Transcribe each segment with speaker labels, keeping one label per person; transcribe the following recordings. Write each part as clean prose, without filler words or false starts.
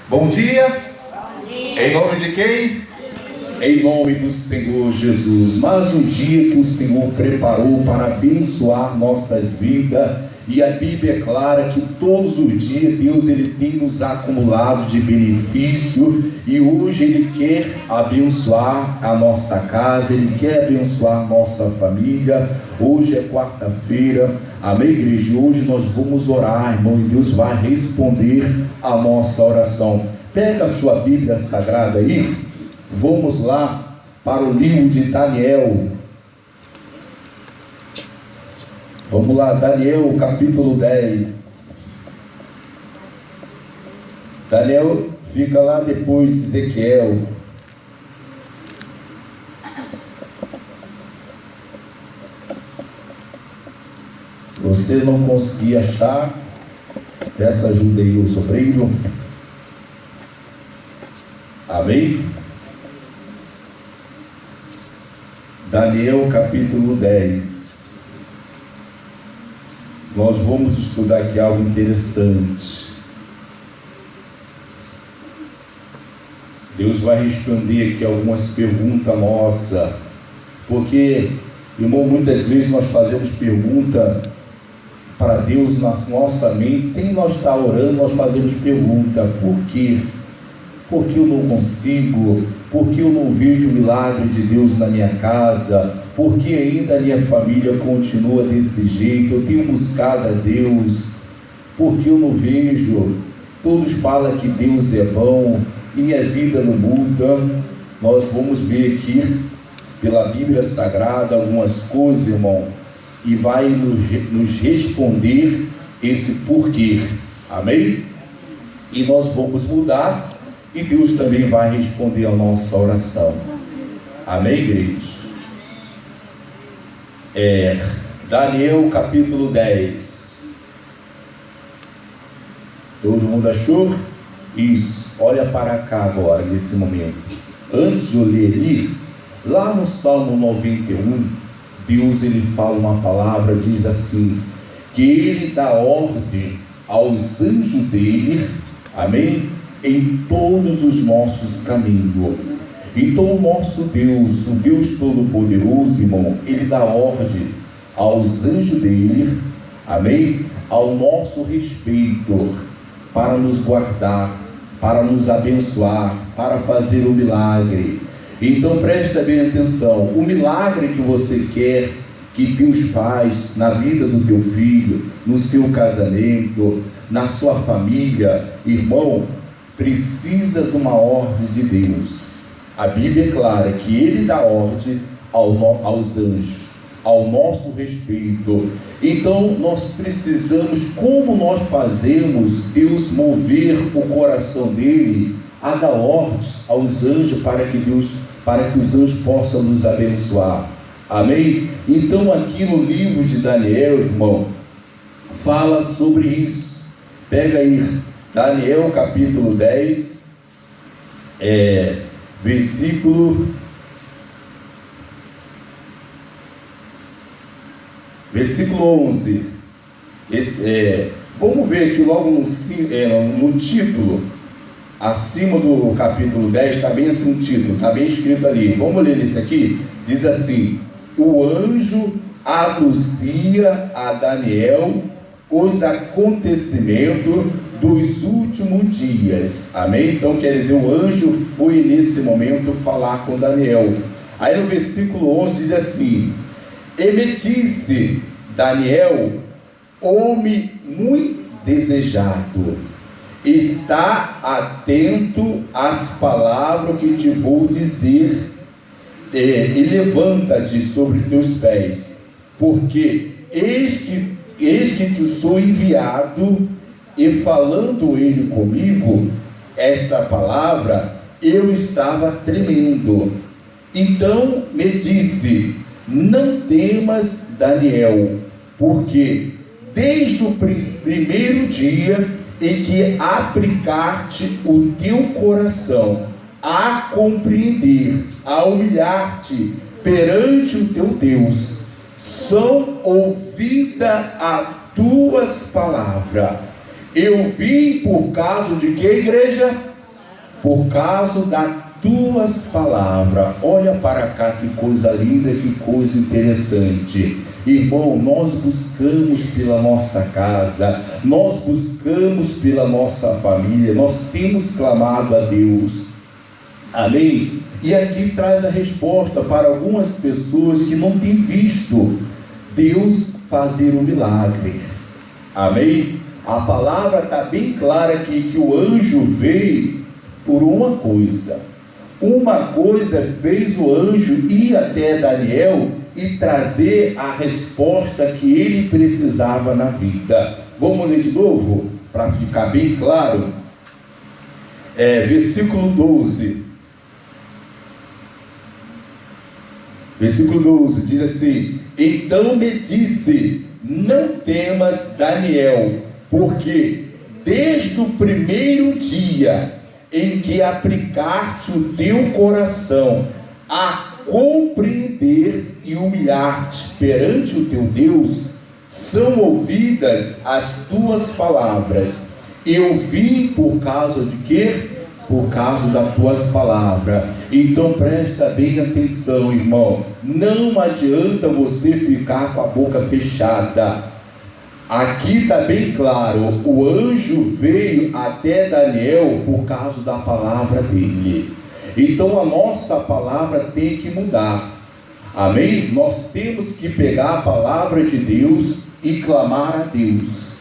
Speaker 1: Bom dia.
Speaker 2: Bom dia.
Speaker 1: Em nome de quem? Em nome do Senhor Jesus. Mais um dia que o Senhor preparou para abençoar nossas vidas. E a Bíblia é clara que todos os dias Deus ele tem nos acumulado de benefício. E hoje Ele quer abençoar a nossa casa, Ele quer abençoar a nossa família. Hoje é quarta-feira, amém, igreja? Hoje nós vamos orar, irmão, e Deus vai responder a nossa oração. Pega a sua Bíblia Sagrada aí, vamos lá para o livro de Daniel. Vamos lá, Daniel capítulo 10. Daniel fica lá depois de Ezequiel. Se você não conseguir achar, peça ajuda aí o sobrinho. Amém? Daniel capítulo 10. Nós vamos estudar aqui algo interessante. Deus vai responder aqui algumas perguntas nossas. Porque, irmão, muitas vezes nós fazemos pergunta para Deus na nossa mente, sem nós estar orando, nós fazemos pergunta: por quê? Por que eu não consigo? Por que eu não vejo o milagre de Deus na minha casa? Por que ainda a minha família continua desse jeito? Eu tenho buscado a Deus, por que eu não vejo? Todos falam que Deus é bom e minha vida não muda. Nós vamos ver aqui pela Bíblia Sagrada algumas coisas, irmão, e vai nos responder esse porquê, amém? E nós vamos mudar, e Deus também vai responder a nossa oração, amém, igreja? Daniel capítulo 10. Todo mundo achou? Isso, olha para cá agora, nesse momento. Antes de eu ler ali, lá no Salmo 91, Deus ele fala uma palavra, diz assim, que Ele dá ordem aos anjos dele, amém? Em todos os nossos caminhos. Então o nosso Deus, o Deus Todo-Poderoso, irmão, Ele dá ordem aos anjos dele, amém? Ao nosso respeito, para nos guardar, para nos abençoar, para fazer o milagre. Então presta bem atenção, o milagre que você quer que Deus faz na vida do teu filho, no seu casamento, na sua família, irmão, precisa de uma ordem de Deus. A Bíblia é clara que Ele dá ordem aos anjos, ao nosso respeito. Então nós precisamos, como nós fazemos Deus mover o coração dele a dar ordem aos anjos para que os anjos possam nos abençoar, amém? Então aqui no livro de Daniel, irmão, fala sobre isso. Pega aí Daniel capítulo 10, versículo 11. Vamos ver aqui logo no título, acima do capítulo 10, está bem assim o título, está bem escrito ali. Vamos ler esse aqui? Diz assim: o anjo anuncia a Daniel os acontecimentos dos últimos dias, amém? Então quer dizer, o anjo foi nesse momento falar com Daniel. Aí no versículo 11 diz assim: e me disse Daniel, homem muito desejado, está atento às palavras que te vou dizer, e levanta-te sobre teus pés, porque eis que te sou enviado. E falando ele comigo esta palavra, eu estava tremendo. Então me disse: não temas, Daniel, porque desde o primeiro dia em que aplicar-te o teu coração a compreender, a humilhar-te perante o teu Deus, são ouvidas as tuas palavras. Eu vim por causa de que, igreja? por causa das tuas palavras. Olha para cá, que coisa linda, que coisa interessante. Irmão, nós buscamos pela nossa casa, nós buscamos pela nossa família, nós temos clamado a Deus. Amém? E aqui traz a resposta para algumas pessoas que não têm visto Deus fazer um milagre. Amém? A palavra está bem clara aqui, que o anjo veio por uma coisa. Uma coisa fez o anjo ir até Daniel e trazer a resposta que ele precisava na vida. Vamos ler de novo, para ficar bem claro. Versículo 12. Versículo 12 diz assim: então me disse, não temas, Daniel, porque desde o primeiro dia em que aplicaste o teu coração a compreender e humilhar-te perante o teu Deus, são ouvidas as tuas palavras. Eu vim por causa de quê? Por causa das tuas palavras. Então presta bem atenção, irmão. Não adianta você ficar com a boca fechada. Aqui está bem claro, o anjo veio até Daniel por causa da palavra dele. Então a nossa palavra tem que mudar. Amém? Nós temos que pegar a palavra de Deus e clamar a Deus.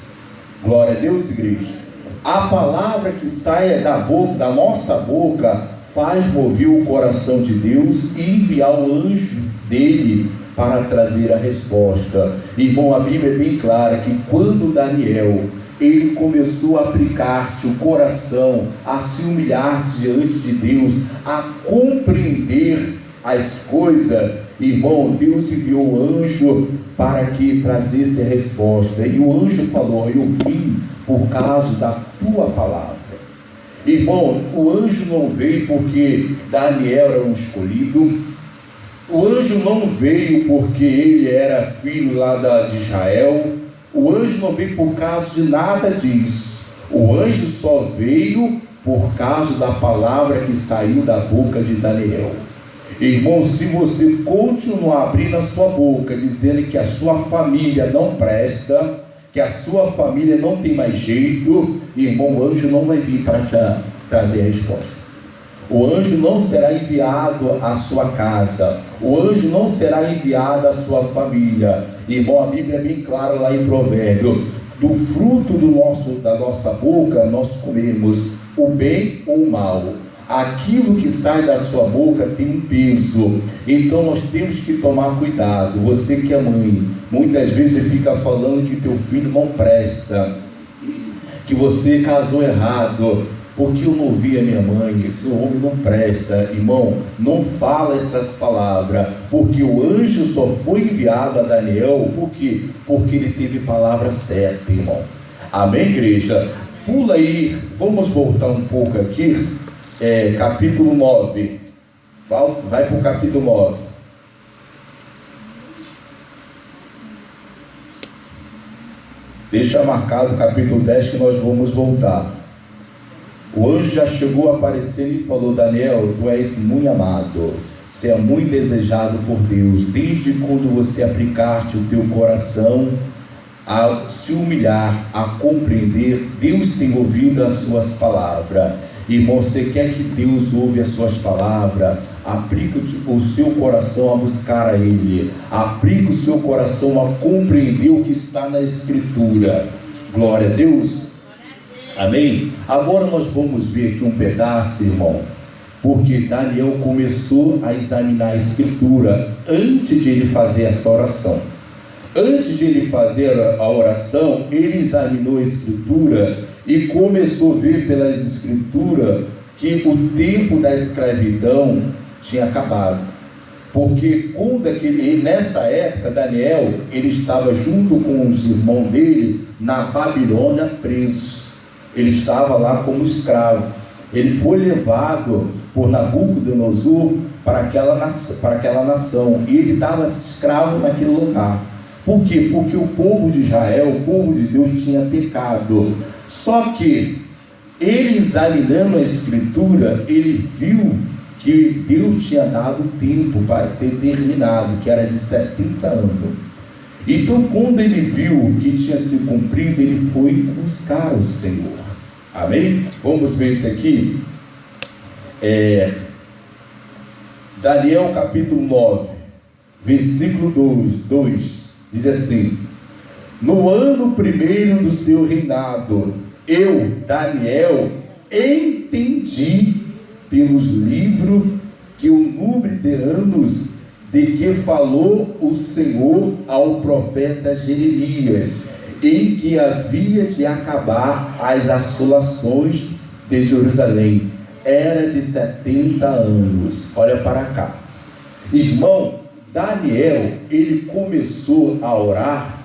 Speaker 1: Glória a Deus, igreja. A palavra que sai da nossa boca faz mover o coração de Deus e enviar o anjo dele para trazer a resposta. Irmão, a Bíblia é bem clara que quando Daniel, ele começou a aplicar-te o coração, a se humilhar diante de Deus, a compreender as coisas, irmão, Deus enviou o anjo para que trazesse a resposta. E o anjo falou: eu vim por causa da tua palavra. Irmão, o anjo não veio porque Daniel era um escolhido. O anjo não veio porque ele era filho lá de Israel. O anjo não veio por causa de nada disso. O anjo só veio por causa da palavra que saiu da boca de Daniel. Irmão, se você continuar abrindo a sua boca, dizendo que a sua família não presta, que a sua família não tem mais jeito, irmão, o anjo não vai vir para te trazer a resposta. O anjo não será enviado à sua casa. O anjo não será enviado à sua família. Irmão, a Bíblia é bem clara lá em Provérbio: do fruto da nossa boca nós comemos o bem ou o mal. Aquilo que sai da sua boca tem um peso. Então nós temos que tomar cuidado. Você que é mãe, muitas vezes fica falando que teu filho não presta, que você casou errado, porque eu não ouvi a minha mãe, esse homem não presta. Irmão, não fala essas palavras, porque o anjo só foi enviado a Daniel, por quê? Porque ele teve palavra certa, irmão. Amém, igreja? Pula aí, vamos voltar um pouco aqui, capítulo 9, vai para o capítulo 9. Deixa marcado o capítulo 10 que nós vamos voltar. O anjo já chegou aparecendo e falou: Daniel, tu és muito amado, você é muito desejado por Deus. Desde quando você aplicaste o teu coração a se humilhar, a compreender, Deus tem ouvido as suas palavras. Irmão, você quer que Deus ouve as suas palavras? Aplique o seu coração a buscar a Ele. Aplique o seu coração a compreender o que está na Escritura. Glória a Deus. Amém? Agora nós vamos ver aqui um pedaço, irmão, porque Daniel começou a examinar a Escritura antes de ele fazer essa oração. Antes de ele fazer a oração, ele examinou a Escritura e começou a ver pelas Escrituras que o tempo da escravidão tinha acabado. Porque nessa época, Daniel, ele estava junto com os irmãos dele na Babilônia preso. Ele estava lá como escravo. Ele foi levado por Nabucodonosor para aquela nação. E ele estava escravo naquele lugar. Por quê? Porque o povo de Israel, o povo de Deus, tinha pecado. Só que ele, examinando a escritura, ele viu que Deus tinha dado tempo para ter terminado, que era de 70 anos. Então, quando ele viu que tinha se cumprido, ele foi buscar o Senhor. Amém? Vamos ver isso aqui. Daniel capítulo 9, versículo 2, diz assim: no ano primeiro do seu reinado, eu, Daniel, entendi pelos livros que o número de anos de que falou o Senhor ao profeta Jeremias, em que havia de acabar as assolações de Jerusalém, era de 70 anos. Olha para cá, irmão. Daniel, ele começou a orar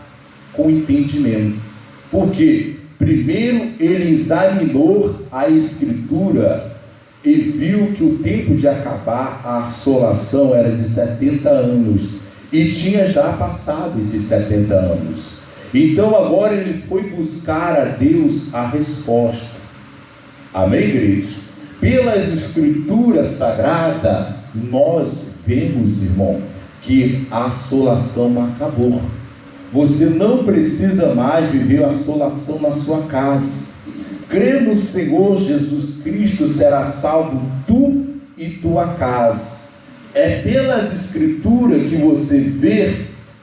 Speaker 1: com entendimento, porque primeiro ele examinou a escritura e viu que o tempo de acabar a assolação era de 70 anos, e tinha já passado esses 70 anos. Então agora ele foi buscar a Deus a resposta. Amém, igreja? Pelas escrituras sagradas, nós vemos, irmão, que a assolação acabou. Você não precisa mais viver a assolação na sua casa. Crê no Senhor Jesus Cristo, será salvo tu e tua casa. É pelas escrituras que você vê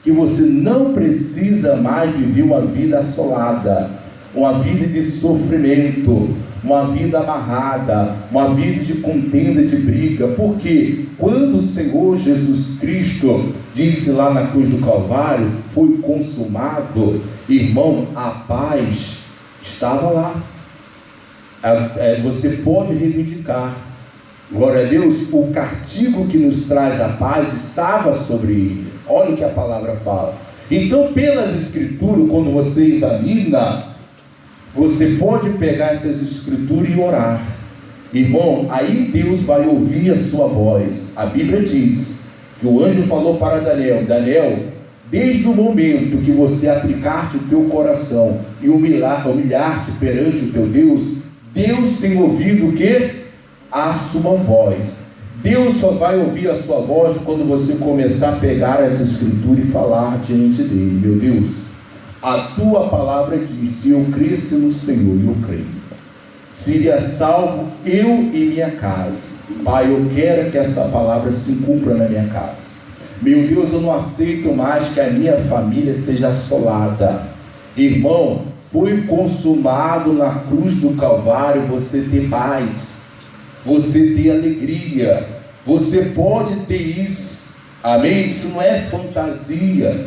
Speaker 1: que você não precisa mais viver uma vida assolada, uma vida de sofrimento, uma vida amarrada, uma vida de contenda, de briga. Porque quando o Senhor Jesus Cristo disse lá na cruz do Calvário, foi consumado, irmão, a paz estava lá. Você pode reivindicar, glória a Deus, o castigo que nos traz a paz estava sobre ele. Olha o que a palavra fala. Então, pelas escrituras, quando você examina, você pode pegar essas escrituras e orar, irmão. Aí Deus vai ouvir a sua voz. A Bíblia diz que o anjo falou para Daniel: Daniel, desde o momento que você aplicar-te o teu coração e humilhar-te perante o teu Deus, Deus tem ouvido o que? A sua voz. Deus só vai ouvir a sua voz quando você começar a pegar essa escritura e falar diante dele: meu Deus, a tua palavra diz, se eu cresce no Senhor, eu creio, seria salvo eu e minha casa. Pai, eu quero que essa palavra se cumpra na minha casa. Meu Deus, eu não aceito mais que a minha família seja assolada. Irmão, foi consumado na cruz do Calvário você ter paz, você ter alegria, você pode ter isso. Amém? Isso não é fantasia.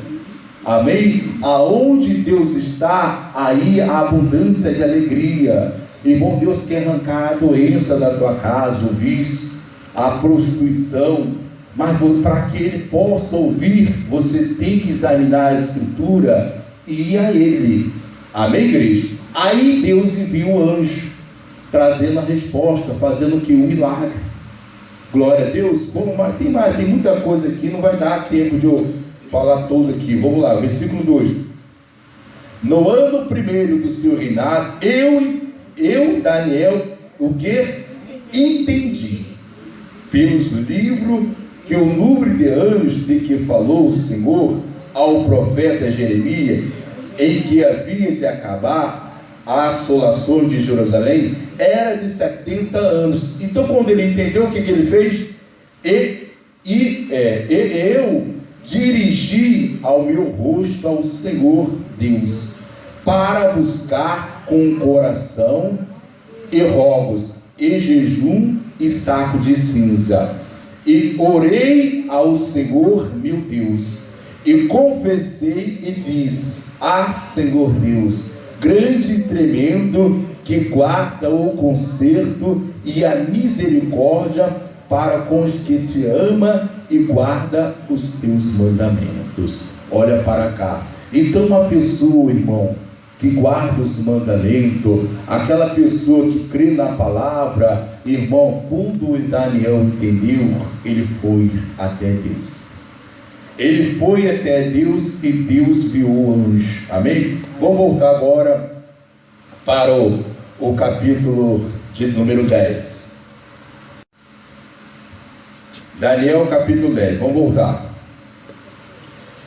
Speaker 1: Amém? Aonde Deus está, aí a abundância de alegria. Irmão, Deus quer arrancar a doença da tua casa, o vício, a prostituição. Mas para que Ele possa ouvir, você tem que examinar a escritura e ir a Ele. Amém, igreja? Aí Deus envia o anjo, trazendo a resposta, fazendo o que? Um milagre. Glória a Deus. Vamos mais, tem muita coisa aqui, não vai dar tempo de eu falar tudo aqui. Vamos lá, versículo 2. No ano primeiro do seu reinado, eu Daniel, o que? Entendi pelos livros que o número de anos de que falou o Senhor ao profeta Jeremias, em que havia de acabar a assolação de Jerusalém, era de 70 anos. Então, quando ele entendeu, o que ele fez? Eu dirigi ao meu rosto ao Senhor Deus, para buscar com coração e rogos, e jejum e saco de cinza, e orei ao Senhor meu Deus, e confessei e disse: ah, Senhor Deus, grande e tremendo, que guarda o conserto e a misericórdia para com os que te ama e guarda os teus mandamentos. Olha para cá. Então, uma pessoa, irmão, que guarda os mandamentos, aquela pessoa que crê na palavra, irmão, quando Daniel entendeu, ele foi até Deus. Ele foi até Deus e Deus viu o anjo. Amém? Vamos voltar agora para o o capítulo de número 10. Daniel capítulo 10, vamos voltar.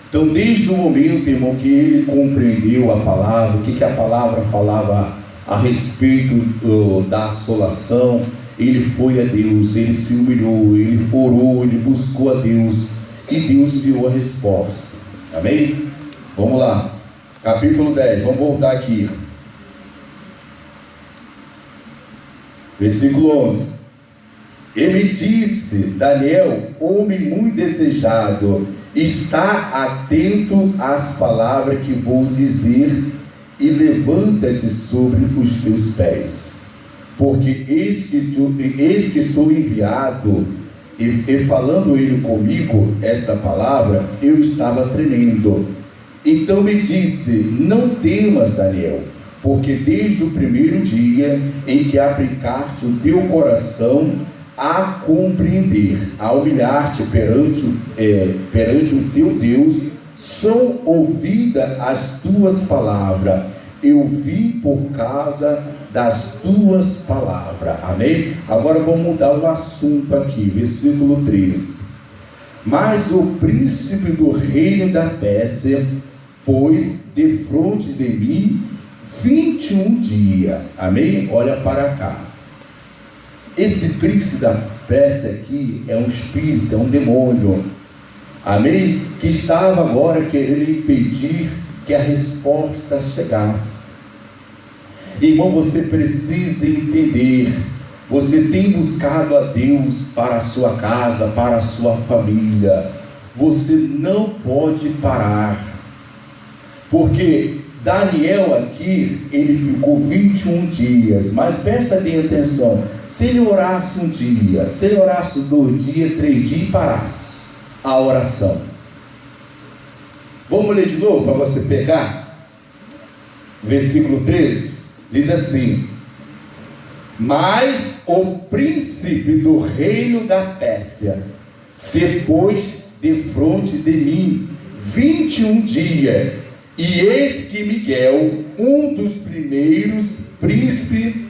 Speaker 1: Então, desde o momento, irmão, que ele compreendeu a palavra, o que a palavra falava a respeito da assolação, ele foi a Deus, ele se humilhou, ele orou, ele buscou a Deus, e Deus enviou a resposta. Amém? Vamos lá, capítulo 10, vamos voltar aqui. Versículo 11. E me disse, Daniel, homem muito desejado, está atento às palavras que vou dizer e levanta-te sobre os teus pés, porque eis que sou enviado. E falando ele comigo esta palavra, eu estava tremendo. Então me disse, não temas, Daniel, porque desde o primeiro dia em que aplicaste o teu coração a compreender, a humilhar-te perante o teu Deus, são ouvidas as tuas palavras. Eu vim por causa das tuas palavras. Amém? Agora vamos mudar o assunto aqui, versículo 13. Mas o príncipe do reino da Pérsia pôs defronte de mim 21 dias. Amém? Olha para cá. Esse príncipe da Pérsia aqui é um espírito, é um demônio, amém? Que estava agora querendo impedir que a resposta chegasse. Irmão, você precisa entender, você tem buscado a Deus para a sua casa, para a sua família, você não pode parar, porque Daniel aqui, ele ficou 21 dias, mas presta bem atenção, se ele orasse um dia, se ele orasse 2 dias, 3 dias e parasse a oração. Vamos ler de novo para você pegar? Versículo 13, diz assim: mas o príncipe do reino da Pérsia se pôs defronte de mim 21 dias, e eis que Miguel, um dos primeiros príncipes,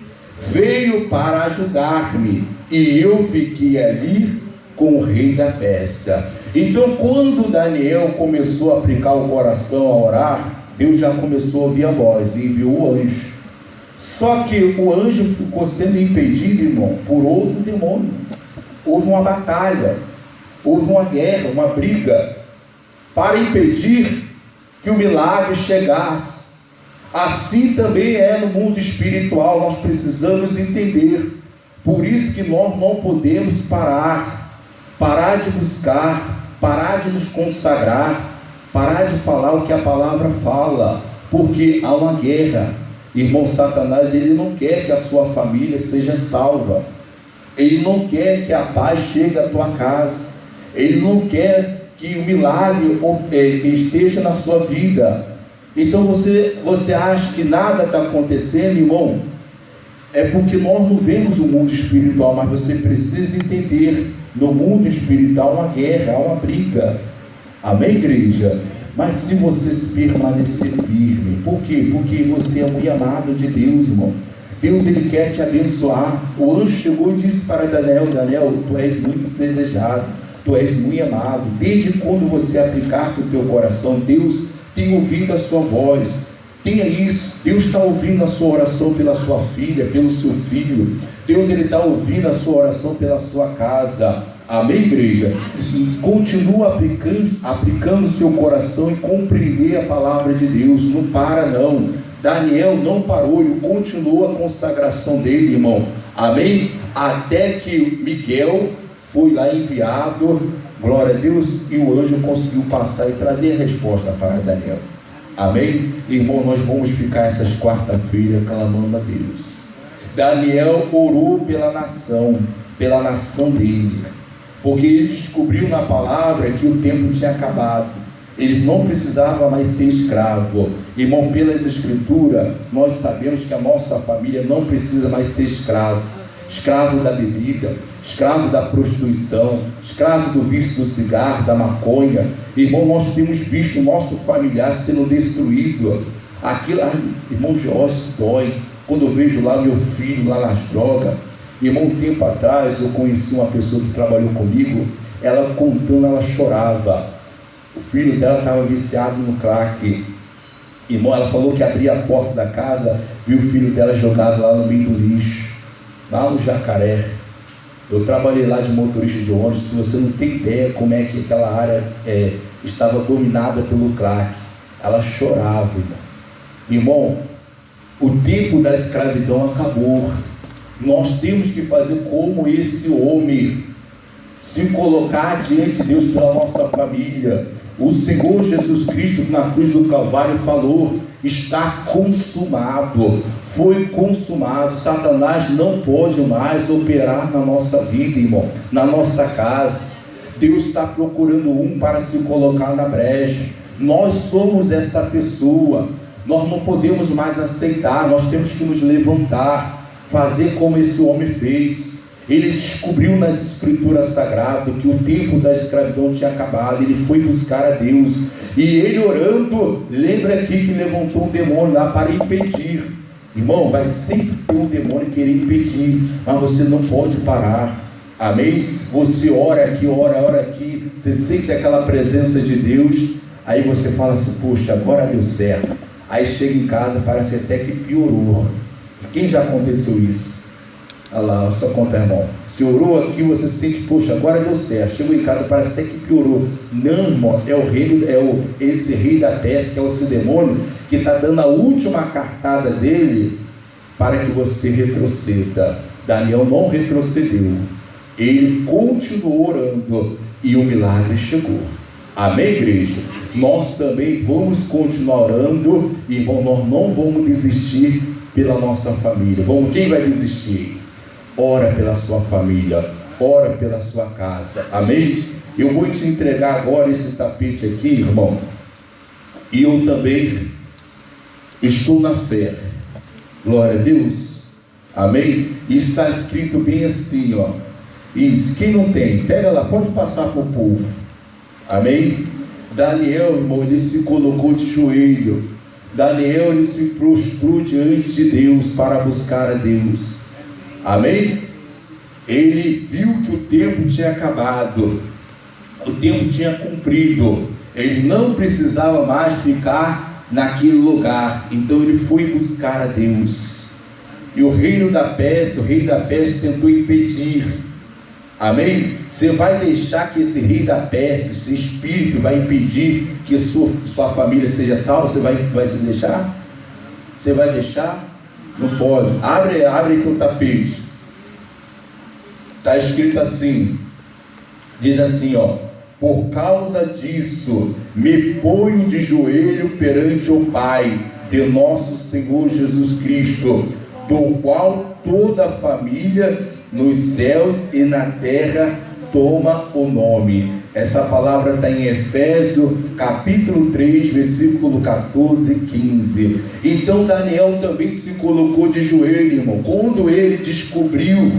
Speaker 1: veio para ajudar-me, e eu fiquei ali com o rei da Pérsia. Então, quando Daniel começou a aplicar o coração a orar, Deus já começou a ouvir a voz e enviou o anjo. Só que o anjo ficou sendo impedido, irmão, por outro demônio. Houve uma batalha, houve uma guerra, uma briga, para impedir que o milagre chegasse. Assim também é no mundo espiritual, nós precisamos entender. Por isso que nós não podemos parar de buscar, parar de nos consagrar, parar de falar o que a palavra fala, porque há uma guerra. Irmão, Satanás, ele não quer que a sua família seja salva, ele não quer que a paz chegue à tua casa, ele não quer que o milagre esteja na sua vida. Então você acha que nada está acontecendo, irmão? É porque nós não vemos o mundo espiritual, mas você precisa entender, no mundo espiritual há uma guerra, há uma briga. Amém, igreja? Mas se você permanecer firme, por quê? Porque você é muito amado de Deus, irmão. Deus, ele quer te abençoar. O anjo chegou e disse para Daniel: Daniel, tu és muito desejado, tu és muito amado. Desde quando você aplicaste o teu coração, Deus tem ouvido a sua voz. Tenha isso. Deus está ouvindo a sua oração pela sua filha, pelo seu filho. Deus, ele está ouvindo a sua oração pela sua casa. Amém, igreja? E continua aplicando o seu coração e compreender a palavra de Deus. Não para, não. Daniel não parou, ele continuou a consagração dele, irmão. Amém? Até que Miguel foi lá enviado, glória a Deus, e o anjo conseguiu passar e trazer a resposta para Daniel. Amém? Irmão, nós vamos ficar essas quarta-feiras clamando a Deus. Daniel orou pela nação dele, porque ele descobriu na palavra que o tempo tinha acabado, ele não precisava mais ser escravo. Irmão, pelas escrituras, nós sabemos que a nossa família não precisa mais ser escravo da bebida, escravo da prostituição, escravo do vício do cigarro, da maconha. Irmão, nós temos visto o nosso familiar sendo destruído. Aquilo, irmão, isso dói. quando eu vejo lá meu filho lá nas drogas. Irmão, um tempo atrás eu conheci uma pessoa que trabalhou comigo, ela contando, ela chorava. O filho dela estava viciado no crack. Irmão, ela falou que abria a porta da casa, viu o filho dela jogado lá no meio do lixo, lá no Jacaré. Eu trabalhei lá de motorista de ônibus. Se você não tem ideia como é que aquela área estava dominada pelo crack, ela chorava, irmão. Irmão, o tempo da escravidão acabou. Nós temos que fazer como esse homem, se colocar diante de Deus pela nossa família. O Senhor Jesus Cristo na cruz do Calvário falou: está consumado, foi consumado. Satanás não pode mais operar na nossa vida, irmão, na nossa casa. Deus está procurando um para se colocar na brecha. Nós somos essa pessoa. Nós não podemos mais aceitar, nós temos que nos levantar, fazer como esse homem fez. Ele descobriu nas escrituras sagradas que o tempo da escravidão tinha acabado. Ele foi buscar a Deus, e ele orando, lembra aqui que levantou um demônio lá para impedir. Irmão, vai sempre ter um demônio querendo impedir, mas você não pode parar. Amém? Você ora aqui, ora aqui, você sente aquela presença de Deus, aí você fala assim: poxa, agora deu certo. Aí chega em casa, parece até que piorou. Quem já aconteceu isso? Olha lá, só conta, irmão. Se orou aqui, você sente: poxa, agora deu certo. Chegou em casa, parece até que piorou. Não, irmão, é o reino, esse rei da peste, que é esse demônio, que está dando a última cartada dele para que você retroceda. Daniel não retrocedeu, ele continuou orando e o milagre chegou. Amém, igreja? Nós também vamos continuar orando, irmão. Nós não vamos desistir pela nossa família. Quem vai desistir? Ora pela sua família, ora pela sua casa. Amém? Eu vou te entregar agora esse tapete aqui, irmão, e eu também estou na fé. Glória a Deus. Amém? E está escrito bem assim, ó. Isso, quem não tem, pega lá, pode passar para o povo. Amém? Daniel, irmão, ele se colocou de joelho. Daniel, ele se prostrou diante de Deus para buscar a Deus. Amém? Ele viu que o tempo tinha acabado, o tempo tinha cumprido, ele não precisava mais ficar naquele lugar. Então ele foi buscar a Deus. E o rei da peste tentou impedir. Amém? Você vai deixar que esse rei da peste, esse espírito, vai impedir que sua família seja salva? Você vai se deixar? Você vai deixar? Não pode. Abre aí com o tapete. Está escrito assim, diz assim, ó: por causa disso me ponho de joelho perante o Pai de nosso Senhor Jesus Cristo, do qual toda a família nos céus e na terra toma o nome. Essa palavra está em Efésios capítulo 3, versículo 14 e 15. Então Daniel também se colocou de joelho, irmão, quando ele descobriu.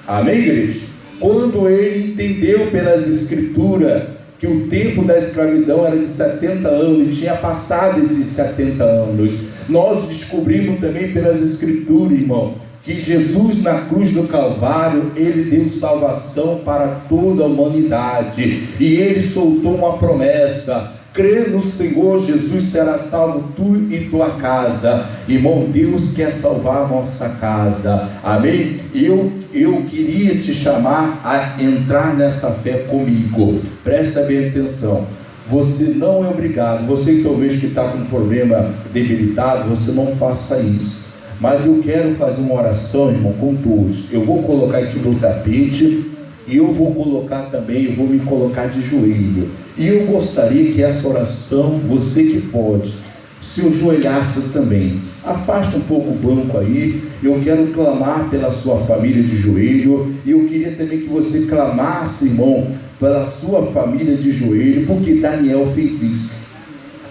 Speaker 1: Amém, igreja? Quando ele entendeu pelas escrituras que o tempo da escravidão era de 70 anos, e tinha passado esses 70 anos. Nós descobrimos também pelas escrituras, irmão, que Jesus na cruz do Calvário, ele deu salvação para toda a humanidade, e ele soltou uma promessa: crê no Senhor Jesus, será salvo tu e tua casa. Irmão, Deus quer salvar a nossa casa. Amém? Eu queria te chamar a entrar nessa fé comigo. Presta bem atenção. Você não é obrigado. Você talvez que está com um problema debilitado, você não faça isso. Mas eu quero fazer uma oração, irmão, com todos. Eu vou colocar aqui no tapete, e eu vou colocar também, eu vou me colocar de joelho. E eu gostaria que essa oração, você que pode, se ajoelhasse também. Afasta um pouco o banco aí. Eu quero clamar pela sua família de joelho. E eu queria também que você clamasse, irmão, pela sua família de joelho, porque Daniel fez isso.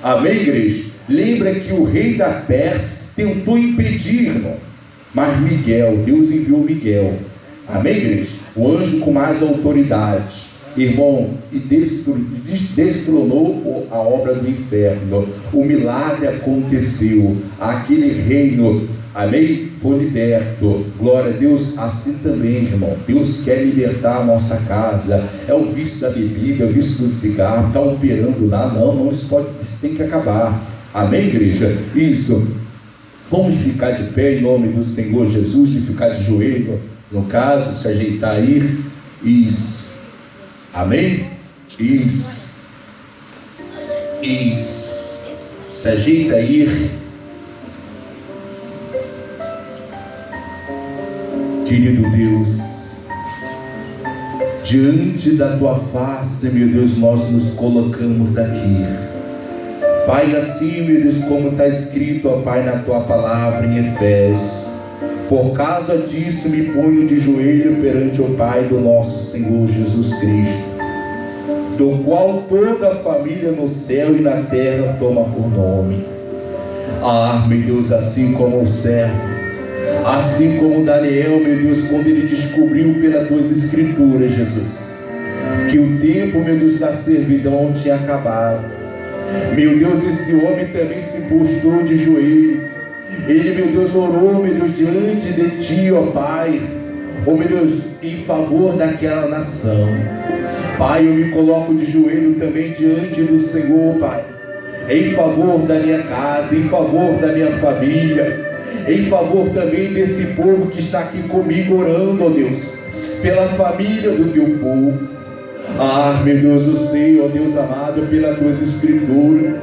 Speaker 1: Amém, igreja? Lembra que o rei da Pérsia tentou impedir, irmão, mas Deus enviou Miguel. Amém, igreja? O anjo com mais autoridade, irmão, e destronou a obra do inferno. O milagre aconteceu. Aquele reino amém, for liberto, glória a Deus, assim também, irmão, Deus quer libertar a nossa casa. É o vício da bebida, é o vício do cigarro, está operando lá, não, isso tem que acabar, amém, igreja? Isso, vamos ficar de pé em nome do Senhor Jesus, e ficar de joelho, no caso, se ajeitar aí, isso, amém, isso, se ajeita aí. Querido Deus, diante da tua face, meu Deus, nós nos colocamos aqui, Pai, assim, meu Deus, como está escrito, ó Pai, na tua palavra em Efésios. Por causa disso me ponho de joelho perante o Pai do nosso Senhor Jesus Cristo, do qual toda a família no céu e na terra toma por nome. Ah, meu Deus, assim como o servo, assim como Daniel, meu Deus, quando ele descobriu pelas tuas escrituras, Jesus, que o tempo, meu Deus, da servidão tinha acabado, meu Deus, esse homem também se postou de joelho. Ele, meu Deus, orou, meu Deus, diante de ti, ó Pai, ó meu Deus, em favor daquela nação. Pai, eu me coloco de joelho também diante do Senhor, Pai, em favor da minha casa, em favor da minha família, em favor também desse povo que está aqui comigo orando, ó Deus, pela família do teu povo. Ah, meu Deus, eu sei, ó Deus amado, pelas tuas escrituras,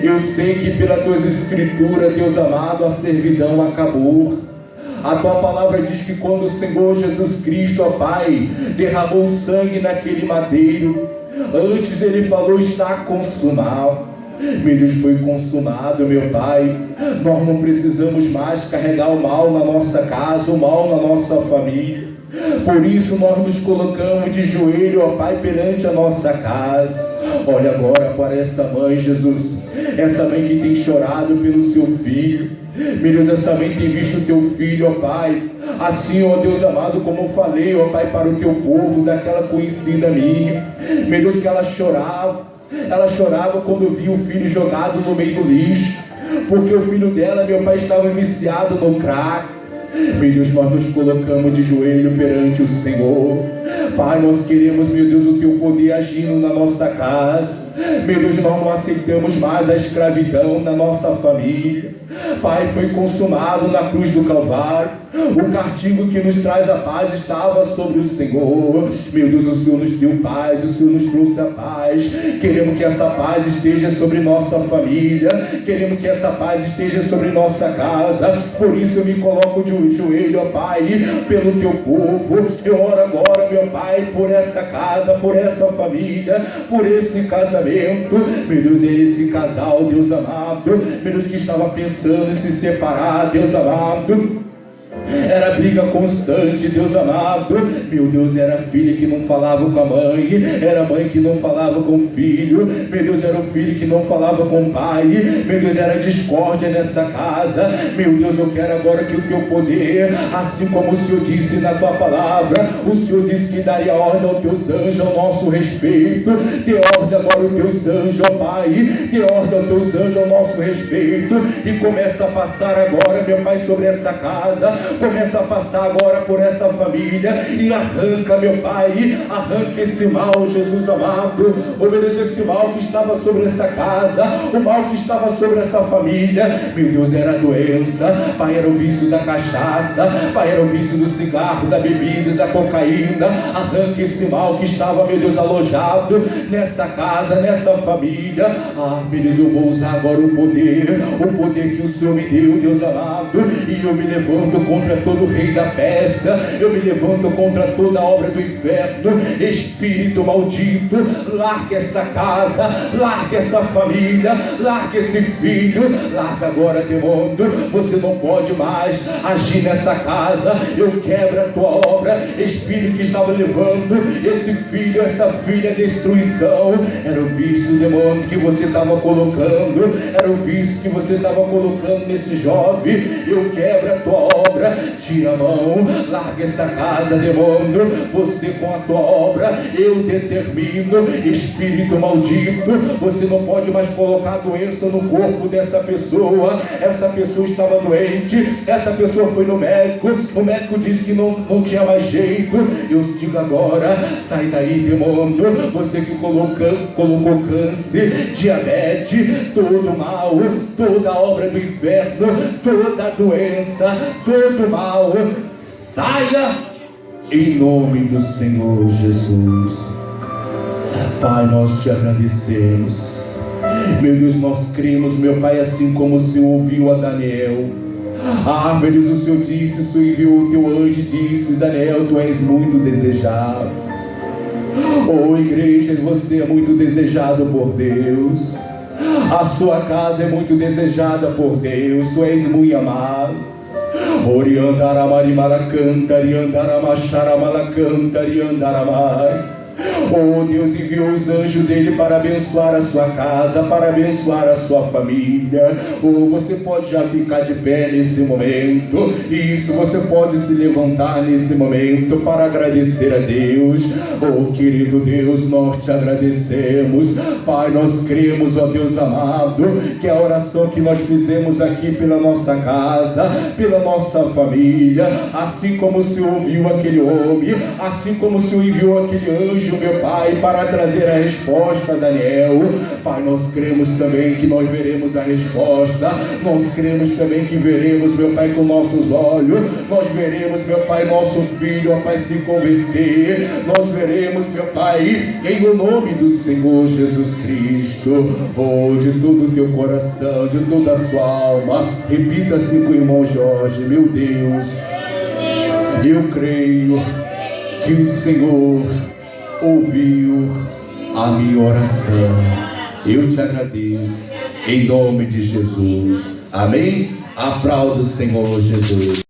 Speaker 1: eu sei que pelas tuas escrituras, Deus amado, a servidão acabou. A tua palavra diz que quando o Senhor Jesus Cristo, ó Pai, derramou sangue naquele madeiro, antes ele falou, está consumado. Meu Deus, foi consumado, meu Pai. Nós não precisamos mais carregar o mal na nossa casa, o mal na nossa família. Por isso nós nos colocamos de joelho, ó Pai, perante a nossa casa. Olha agora para essa mãe, Jesus, essa mãe que tem chorado pelo seu filho. Meu Deus, essa mãe tem visto o teu filho, ó Pai, assim, ó Deus amado, como eu falei, ó Pai, para o teu povo, daquela conhecida minha. Meu Deus, que ela chorava quando via o filho jogado no meio do lixo, porque o filho dela, meu Pai, estava viciado no crack. Meu Deus, nós nos colocamos de joelho perante o Senhor. Pai, nós queremos, meu Deus, o teu poder agindo na nossa casa. Meu Deus, nós não aceitamos mais a escravidão na nossa família. Pai, foi consumado na cruz do Calvário. O castigo que nos traz a paz estava sobre o Senhor. Meu Deus, o Senhor nos deu paz, o Senhor nos trouxe a paz. Queremos que essa paz esteja sobre nossa família. Queremos que essa paz esteja sobre nossa casa. Por isso eu me coloco de joelho, ó Pai, pelo teu povo. Eu oro agora, meu Pai, por essa casa, por essa família, por esse casamento. Meu Deus, esse casal, Deus amado, meu Deus, que estava pensando em se separar, Deus amado. Era briga constante, Deus amado. Meu Deus, era filha que não falava com a mãe, era mãe que não falava com o filho. Meu Deus, era o filho que não falava com o pai. Meu Deus, era discórdia nessa casa. Meu Deus, eu quero agora que o teu poder, assim como o Senhor disse na tua palavra, o Senhor disse que daria ordem aos teus anjos ao nosso respeito. Dê ordem agora aos teus anjos, ó Pai, dê ordem aos teus anjos ao nosso respeito, e começa a passar agora, meu Pai, sobre essa casa. Começa a passar agora por essa família e arranca, meu Pai, arranca esse mal, Jesus amado. Oh, meu Deus, esse mal que estava sobre essa casa, o mal que estava sobre essa família. Meu Deus, era a doença, Pai, era o vício da cachaça, Pai, era o vício do cigarro, da bebida, da cocaína. Arranca esse mal que estava, meu Deus, alojado nessa casa, nessa família. Ah, meu Deus, eu vou usar agora o poder que o Senhor me deu, Deus amado, e eu me levanto contra todo rei da Pérsia, eu me levanto contra toda obra do inferno. Espírito maldito, larga essa casa, larga essa família, larga esse filho, larga agora, demônio. Você não pode mais agir nessa casa. Eu quebro a tua obra, espírito que estava levando esse filho, essa filha à destruição. Era o vício, demônio, que você estava colocando, era o vício que você estava colocando nesse jovem, eu quebro a tua obra, tira a mão, larga essa casa, demônio, você com a tua obra, eu determino, espírito maldito, você não pode mais colocar doença no corpo dessa pessoa. Essa pessoa estava doente, essa pessoa foi no médico, o médico disse que não tinha mais jeito. Eu digo agora, sai daí, demônio, você que colocou câncer, diabetes, todo mal, toda obra do inferno, toda doença, todo mal, saia em nome do Senhor Jesus. Pai, nós te agradecemos, meu Deus, nós cremos, meu Pai, assim como o Senhor ouviu a Daniel. Meu Deus, o Senhor disse, o Senhor enviou o teu anjo e disse: Daniel, tu és muito desejado. Oh, igreja, você é muito desejado por Deus. A sua casa é muito desejada por Deus. Tu és muito amado. Oh, Deus enviou os anjos dele para abençoar a sua casa, para abençoar a sua família. Oh, você pode já ficar de pé nesse momento. Isso, você pode se levantar nesse momento para agradecer a Deus. Oh, querido Deus, nós te agradecemos. Pai, nós cremos, ó Deus amado, que a oração que nós fizemos aqui pela nossa casa, pela nossa família, assim como o Senhor ouviu aquele homem, assim como o Senhor enviou aquele anjo, meu Pai, para trazer a resposta a Daniel. Pai, nós cremos também que nós veremos a resposta. Nós cremos também que veremos, meu Pai, com nossos olhos. Nós veremos, meu Pai, nosso filho, ó Pai, se converter. Nós veremos, meu Pai, em o nome do Senhor Jesus Cristo. Oh, de todo o teu coração, de toda a sua alma, repita assim com o irmão Jorge: meu Deus, eu creio que o Senhor ouviu a minha oração. Eu te agradeço em nome de Jesus. Amém? Aplauda o Senhor Jesus.